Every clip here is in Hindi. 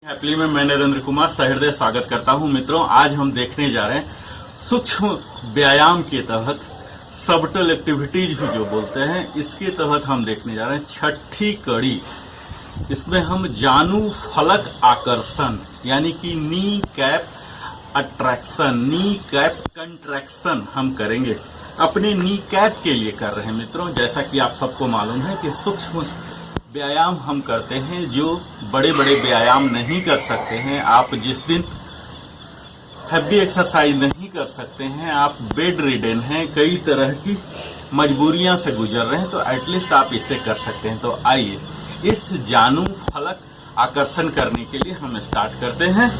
हैप्पी में मैं नरेंद्र कुमार सहृदय स्वागत करता हूं। मित्रों, आज हम देखने जा रहे हैं सूक्ष्म व्यायाम के तहत सबटल एक्टिविटीज भी जो बोलते हैं, इसके तहत हम देखने जा रहे हैं छठी कड़ी। इसमें हम जानू फलक आकर्षण यानी कि knee cap attraction, knee cap contraction हम करेंगे। अपने नी कैप के लिए कर रहे हैं मित्रों। जैसा कि आप सबको मालूम है कि सूक्ष्म व्यायाम हम करते हैं जो बड़े बड़े व्यायाम नहीं कर सकते हैं। आप जिस दिन हैवी एक्सरसाइज नहीं कर सकते हैं, आप बेड रिडन हैं, कई तरह की मजबूरियां से गुजर रहे हैं, तो एटलीस्ट आप इसे कर सकते हैं। तो आइए इस जानू फलक आकर्षण करने के लिए हम स्टार्ट करते हैं।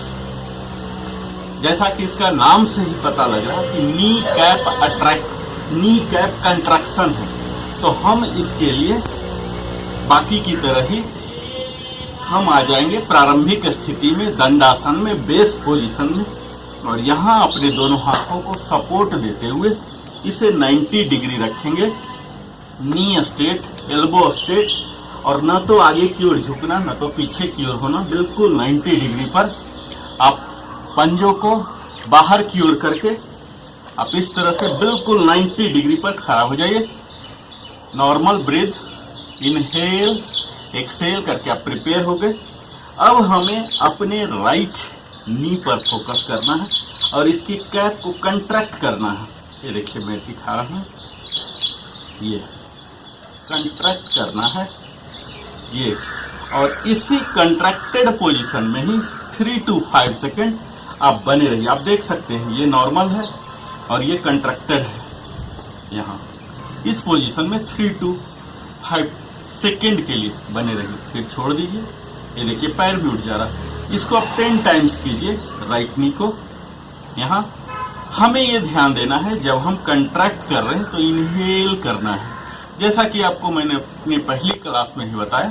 जैसा कि इसका नाम से ही पता लग रहा है कि knee cap attract, knee cap contraction है, तो हम इसके लिए बाकी की तरह ही हम आ जाएंगे प्रारंभिक स्थिति में, दंडासन में, बेस पोजीशन में, और यहाँ अपने दोनों हाथों को सपोर्ट देते हुए इसे 90 डिग्री रखेंगे। नी स्ट्रेट, एल्बो स्ट्रेट, और न तो आगे की ओर झुकना न तो पीछे की ओर होना, बिल्कुल 90 डिग्री पर आप पंजों को बाहर की ओर करके आप इस तरह से बिल्कुल 90 डिग्री पर खड़ा हो जाइए। नॉर्मल ब्रीथ, इनहेल एक्सेल करके आप प्रिपेयर हो गए। अब हमें अपने राइट नी पर फोकस करना है और इसकी कैप को कंट्रैक्ट करना है। ये देखिए मैं दिखा रहा हूँ, ये कंट्रैक्ट करना है ये, और इसी कंट्रैक्टेड पोजीशन में ही 3 to 5 सेकेंड आप बने रहिए। आप देख सकते हैं ये नॉर्मल है और ये कंट्रैक्टेड है। यहाँ इस पोजीशन में 3 to 5 सेकेंड के लिए बने रहिए, फिर छोड़ दीजिए। ये देखिए पैर भी उठ जा रहा है। इसको आप 10 टाइम्स कीजिए राइट नी को। यहाँ हमें ये ध्यान देना है, जब हम कंट्रैक्ट कर रहे हैं तो इनहेल करना है। जैसा कि आपको मैंने अपनी पहली क्लास में ही बताया,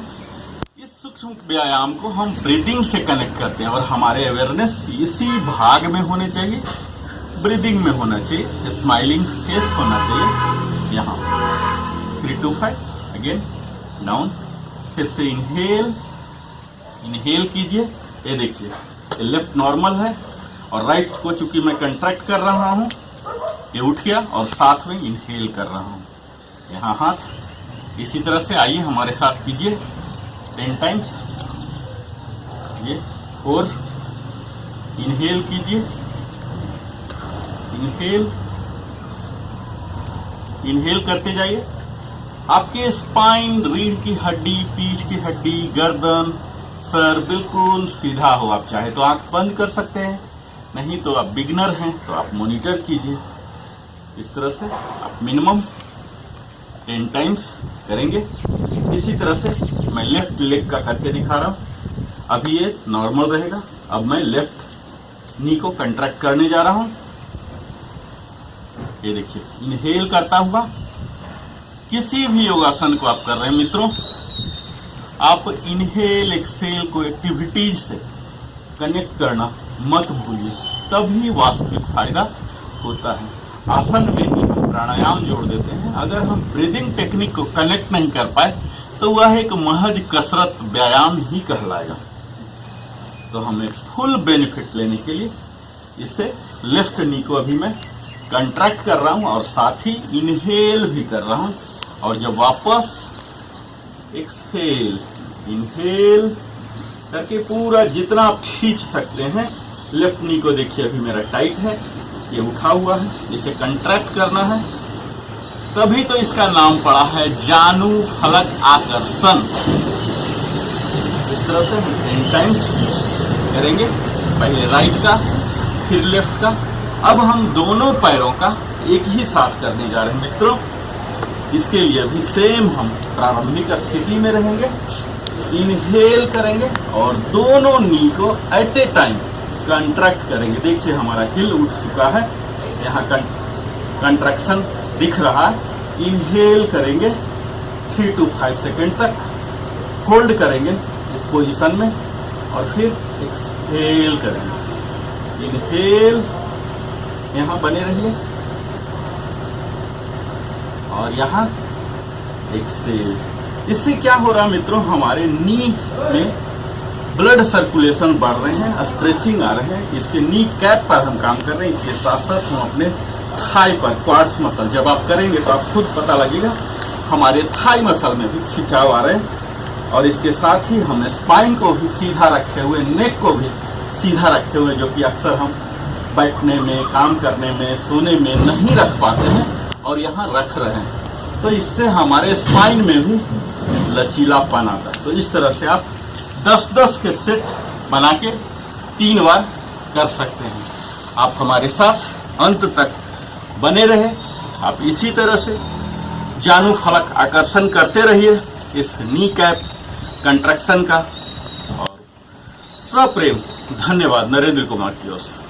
इस सूक्ष्म व्यायाम को हम ब्रीदिंग से कनेक्ट करते हैं और हमारे अवेयरनेस इसी भाग में होने चाहिए, ब्रीदिंग में होना चाहिए, स्माइलिंग फेस होना चाहिए। यहाँ 3 to 5 अगेन डाउन, फिर से इनहेल, इनहेल कीजिए। ये देखिए लेफ्ट नॉर्मल है और राइट को चूंकि मैं कंट्रैक्ट कर रहा हूँ, ये उठ गया और साथ में इनहेल कर रहा हूँ। यहाँ हाथ इसी तरह से आइए हमारे साथ कीजिए 10 टाइम्स। ये 4, इनहेल कीजिए, इनहेल, इनहेल करते जाइए। आपके स्पाइन, रीढ़ की हड्डी, पीठ की हड्डी, गर्दन, सर बिल्कुल सीधा हो। आप चाहे तो आंख बंद कर सकते हैं, नहीं तो आप बिगनर हैं तो आप मॉनिटर कीजिए। इस तरह से आप मिनिमम 10 टाइम्स करेंगे। इसी तरह से मैं लेफ्ट लेग का करके दिखा रहा हूँ। अभी ये नॉर्मल रहेगा, अब मैं लेफ्ट नी को कंट्रैक्ट करने जा रहा हूँ। ये देखिए इनहेल करता हुआ, किसी भी योगासन को आप कर रहे हैं मित्रों, आप इनहेल एक्सेल को एक्टिविटीज से कनेक्ट करना मत भूलिए, तभी वास्तविक फायदा होता है। आसन में ही हम प्राणायाम जोड़ देते हैं। अगर हम ब्रीदिंग टेक्निक को कनेक्ट नहीं कर पाए तो वह एक महज कसरत व्यायाम ही कहलाएगा। तो हमें फुल बेनिफिट लेने के लिए इसे लेफ्ट नी को अभी मैं कंट्रैक्ट कर रहा हूं और साथ ही इनहेल भी कर रहा हूं, और जब वापस एक्सहेल, इनहेल करके पूरा जितना आप खींच सकते हैं। लेफ्ट नी को देखिए अभी मेरा टाइट है, ये उठा हुआ है, इसे कंट्रैक्ट करना है, तभी तो इसका नाम पड़ा है जानू फलक आकर्षण। इस तरह से हम 10 टाइम्स करेंगे, पहले राइट का फिर लेफ्ट का। अब हम दोनों पैरों का एक ही साथ करने जा रहे हैं मित्रों। इसके लिए भी सेम हम प्रारंभिक स्थिति में रहेंगे, इनहेल करेंगे और दोनों नी को एट ए टाइम कंट्रैक्ट करेंगे। देखिए हमारा हिल उठ चुका है, यहाँ कंट्रैक्शन दिख रहा है। इनहेल करेंगे 3 to 5 सेकेंड तक, होल्ड करेंगे इस पोजीशन में और फिर एक्सहेल करेंगे। इनहेल, यहाँ बने रहिए, और यहाँ एक्सेल। इससे क्या हो रहा मित्रों, हमारे नी में ब्लड सर्कुलेशन बढ़ रहे हैं, स्ट्रेचिंग आ रहे हैं। इसके नी कैप पर हम काम कर रहे हैं। इसके साथ साथ हम अपने थाई पर क्वाड्स मसल, जब आप करेंगे तो आप खुद पता लगेगा हमारे थाई मसल में भी खिंचाव आ रहे हैं। और इसके साथ ही हम स्पाइन को भी सीधा रखे हुए, नेक को भी सीधा रखे हुए, जो कि अक्सर हम बैठने में, काम करने में, सोने में नहीं रख पाते हैं और यहाँ रख रहे हैं। तो इससे हमारे स्पाइन में भी लचीलापन आता है। तो इस तरह से आप 10-10 के सेट बना के 3 बार कर सकते हैं। आप हमारे साथ अंत तक बने रहे। आप इसी तरह से जानू फलक आकर्षण करते रहिए इस नी कैप कंट्रैक्शन का। और सप्रेम धन्यवाद नरेंद्र कुमार की ओर से।